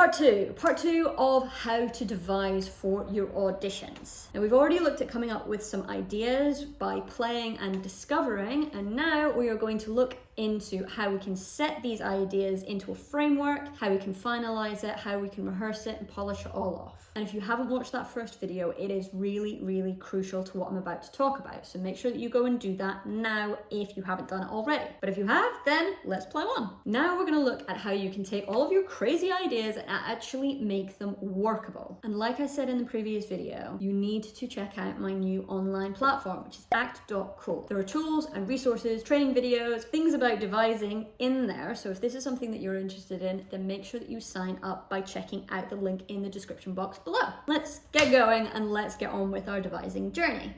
Part two of how to devise for your auditions. Now we've already looked at coming up with some ideas by playing and discovering, and now we are going to look into how we can set these ideas into a framework, how we can finalize it, how we can rehearse it and polish it all off. And if you haven't watched that first video, it is really, really crucial to what I'm about to talk about. So make sure that you go and do that now if you haven't done it already. But if you have, then let's play on. Now we're gonna look at how you can take all of your crazy ideas and actually make them workable. And like I said in the previous video, you need to check out my new online platform, which is act.co. There are tools and resources, training videos, things about devising in there. So if this is something that you're interested in, then make sure that you sign up by checking out the link in the description box below. Let's get going and let's get on with our devising journey.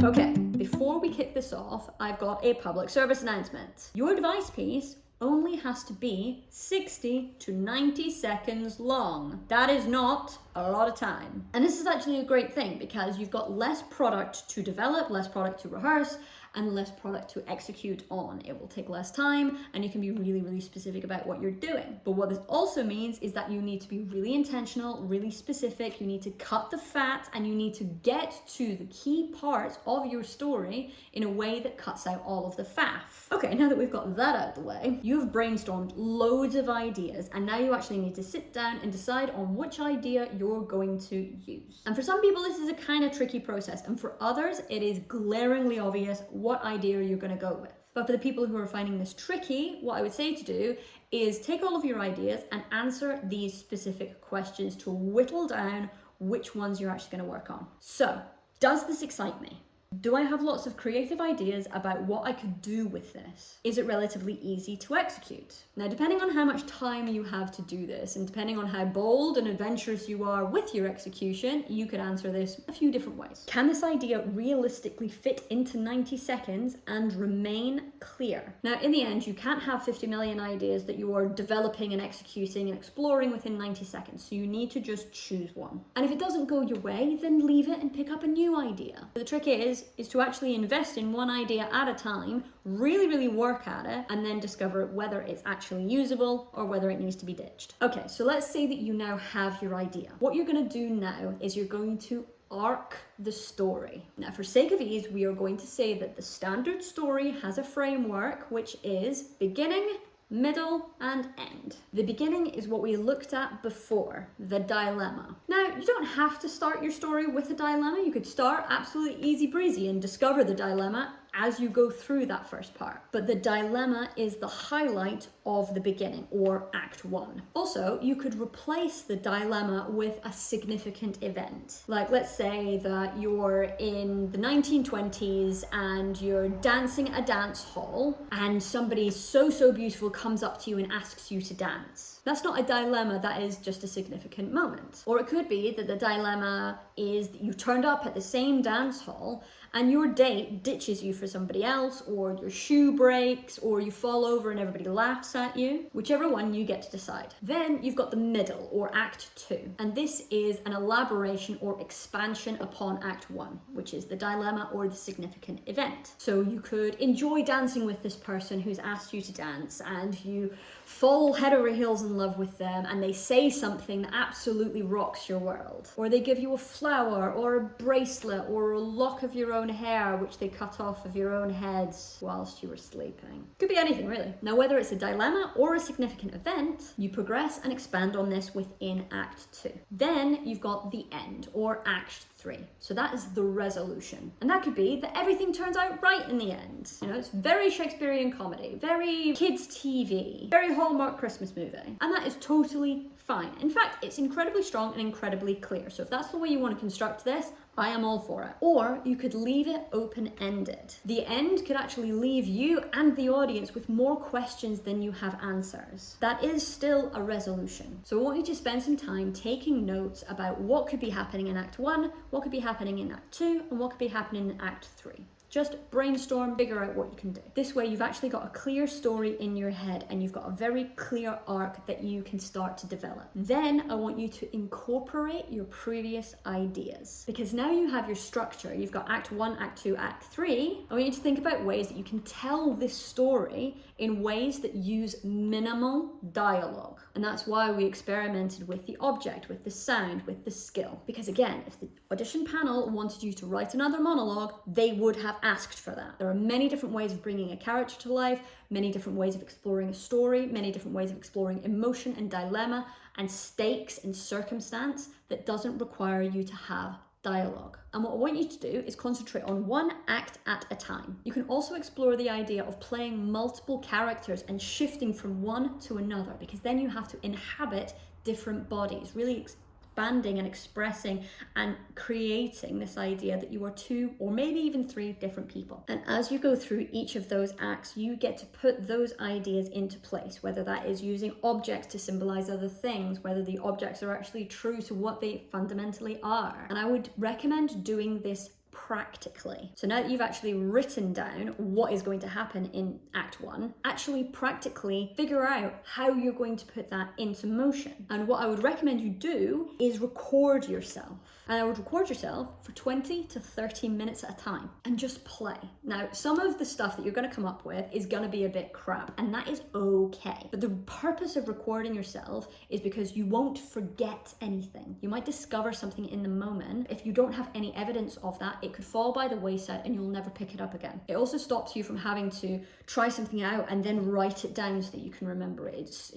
Okay, before we kick this off, I've got a public service announcement. Your device piece only has to be 60 to 90 seconds long. That is not a lot of time. And this is actually a great thing because you've got less product to develop, less product to rehearse, and less product to execute on. It will take less time and you can be really, really specific about what you're doing. But what this also means is that you need to be really intentional, really specific. You need to cut the fat and you need to get to the key parts of your story in a way that cuts out all of the faff. Okay, now that we've got that out of the way, you've brainstormed loads of ideas and now you actually need to sit down and decide on which idea you're going to use. And for some people, this is a kind of tricky process. And for others, it is glaringly obvious what idea you're going to go with. But for the people who are finding this tricky, what I would say to do is take all of your ideas and answer these specific questions to whittle down which ones you're actually going to work on. So, does this excite me? Do I have lots of creative ideas about what I could do with this? Is it relatively easy to execute? Now, depending on how much time you have to do this, and depending on how bold and adventurous you are with your execution, you could answer this a few different ways. Can this idea realistically fit into 90 seconds and remain clear? Now, in the end, you can't have 50 million ideas that you are developing and executing and exploring within 90 seconds, so you need to just choose one. And if it doesn't go your way, then leave it and pick up a new idea. The trick is to actually invest in one idea at a time, really, really work at it, and then discover whether it's actually usable or whether it needs to be ditched. Okay, so let's say that you now have your idea. What you're going to do now is you're going to arc the story. Now, for sake of ease, we are going to say that the standard story has a framework, which is beginning, middle, and end. The beginning is what we looked at before, the dilemma. Now, you don't have to start your story with a dilemma. You could start absolutely easy breezy and discover the dilemma as you go through that first part. But the dilemma is the highlight of the beginning, or act one. Also, you could replace the dilemma with a significant event. Like, let's say that you're in the 1920s and you're dancing at a dance hall and somebody so beautiful comes up to you and asks you to dance. That's not a dilemma, that is just a significant moment. Or it could be that the dilemma is that you turned up at the same dance hall and your date ditches you for somebody else, or your shoe breaks, or you fall over and everybody laughs at you. Whichever one, you get to decide. Then you've got the middle, or act two. And this is an elaboration or expansion upon act one, which is the dilemma or the significant event. So you could enjoy dancing with this person who's asked you to dance, and you fall head over heels in love with them, and they say something that absolutely rocks your world. Or they give you a flower, or a bracelet, or a lock of your own hair, which they cut off of your own heads whilst you were sleeping. Could be anything, really. Now, whether it's a dilemma or a significant event, you progress and expand on this within act two. Then you've got the end, or act three. So that is the resolution. And that could be that everything turns out right in the end. You know, it's very Shakespearean comedy, very kids TV, very Hallmark Christmas movie. And that is totally fine. In fact, it's incredibly strong and incredibly clear. So if that's the way you want to construct this, I am all for it. Or you could leave it open-ended. The end could actually leave you and the audience with more questions than you have answers. That is still a resolution. So I want you to spend some time taking notes about what could be happening in Act 1, what could be happening in Act 2, and what could be happening in Act 3. Just brainstorm, figure out what you can do. This way you've actually got a clear story in your head and you've got a very clear arc that you can start to develop. Then I want you to incorporate your previous ideas, because now you have your structure. You've got Act 1, Act 2, Act 3. I want you to think about ways that you can tell this story in ways that use minimal dialogue. And that's why we experimented with the object, with the sound, with the skill. Because again, if the audition panel wanted you to write another monologue, they would have asked for that. There are many different ways of bringing a character to life, many different ways of exploring a story, many different ways of exploring emotion and dilemma and stakes and circumstance that doesn't require you to have dialogue. And what I want you to do is concentrate on one act at a time. You can also explore the idea of playing multiple characters and shifting from one to another, because then you have to inhabit different bodies, really expanding and expressing and creating this idea that you are two or maybe even three different people. And as you go through each of those acts, you get to put those ideas into place, whether that is using objects to symbolize other things, whether the objects are actually true to what they fundamentally are. And I would recommend doing this practically. So now that you've actually written down what is going to happen in Act 1, actually practically figure out how you're going to put that into motion. And what I would recommend you do is record yourself. And I would record yourself for 20 to 30 minutes at a time and just play. Now, some of the stuff that you're going to come up with is going to be a bit crap, and that is okay. But the purpose of recording yourself is because you won't forget anything. You might discover something in the moment. If you don't have any evidence of that, it could fall by the wayside and you'll never pick it up again. It also stops you from having to try something out and then write it down so that you can remember it. It's,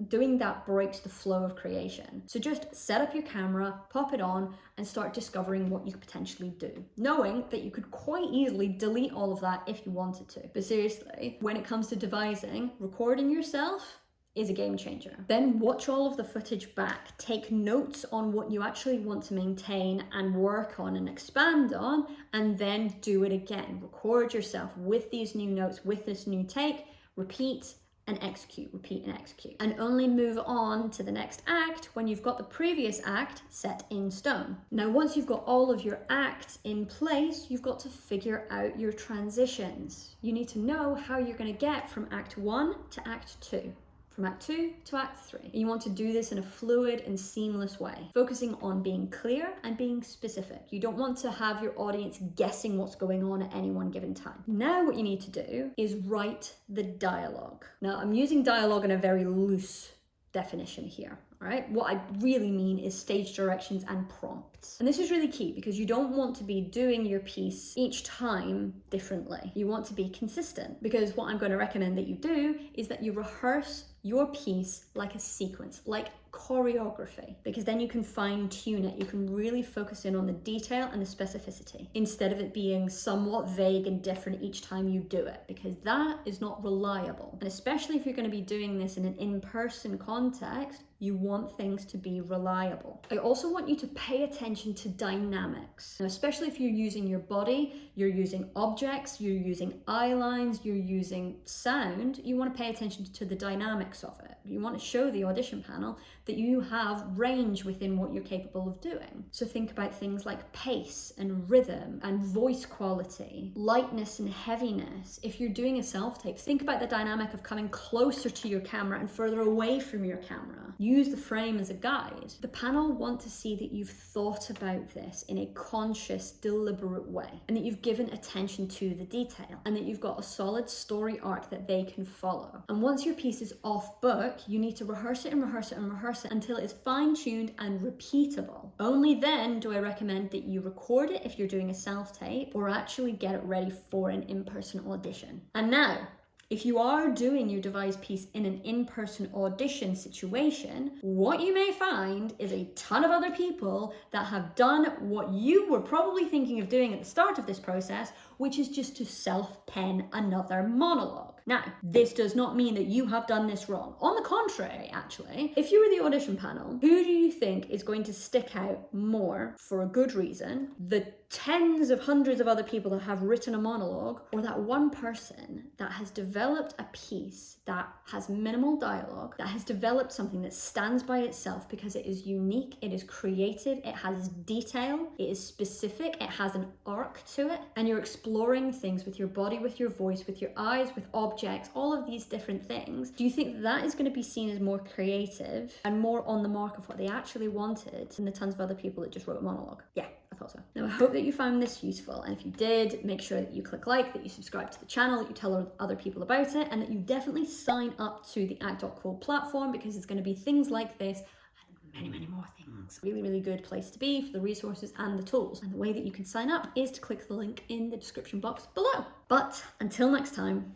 doing that breaks the flow of creation. So just set up your camera, pop it on, and start discovering what you could potentially do, knowing that you could quite easily delete all of that if you wanted to. But seriously, when it comes to devising, recording yourself is a game changer. Then watch all of the footage back, take notes on what you actually want to maintain and work on and expand on, and then do it again. Record yourself with these new notes, with this new take, repeat and execute, repeat and execute. And only move on to the next act when you've got the previous act set in stone. Now, once you've got all of your acts in place, you've got to figure out your transitions. You need to know how you're going to get from Act 1 to Act 2. From Act 2 to Act 3. And you want to do this in a fluid and seamless way, focusing on being clear and being specific. You don't want to have your audience guessing what's going on at any one given time. Now what you need to do is write the dialogue. Now I'm using dialogue in a very loose definition here. All right, what I really mean is stage directions and prompts. And this is really key because you don't want to be doing your piece each time differently. You want to be consistent, because what I'm going to recommend that you do is that you rehearse your piece like a sequence, like choreography, because then you can fine tune it. You can really focus in on the detail and the specificity instead of it being somewhat vague and different each time you do it, because that is not reliable. And especially if you're going to be doing this in an in-person context, you want things to be reliable. I also want you to pay attention to dynamics. Now, especially if you're using your body, you're using objects, you're using eye lines, you're using sound, you want to pay attention to the dynamics of it. You want to show the audition panel that you have range within what you're capable of doing. So think about things like pace and rhythm and voice quality, lightness and heaviness. If you're doing a self-tape, think about the dynamic of coming closer to your camera and further away from your camera. Use the frame as a guide. The panel want to see that you've thought about this in a conscious, deliberate way, and that you've given attention to the detail, and that you've got a solid story arc that they can follow. And once your piece is off book, you need to rehearse it and rehearse it and rehearse it until it's fine-tuned and repeatable. Only then do I recommend that you record it if you're doing a self-tape, or actually get it ready for an in-person audition. And now, if you are doing your Devise piece in an in-person audition situation, what you may find is a ton of other people that have done what you were probably thinking of doing at the start of this process, which is just to self-pen another monologue. Now, this does not mean that you have done this wrong. On the contrary, actually, if you were the audition panel, who do you think is going to stick out more for a good reason? The tens of hundreds of other people that have written a monologue, or that one person that has developed a piece that has minimal dialogue, that has developed something that stands by itself because it is unique, it is creative, it has detail, it is specific, it has an arc to it, and you're exploring things with your body, with your voice, with your eyes, with objects, all of these different things. Do you think that is going to be seen as more creative and more on the mark of what they actually wanted than the tons of other people that just wrote a monologue? Yeah, I thought so. Now, I hope that you found this useful, and if you did, make sure that you click like, that you subscribe to the channel, that you tell other people about it, and that you definitely sign up to the Act.co platform, because it's going to be things like this and many, many more things. Really, really good place to be for the resources and the tools. And the way that you can sign up is to click the link in the description box below. But until next time,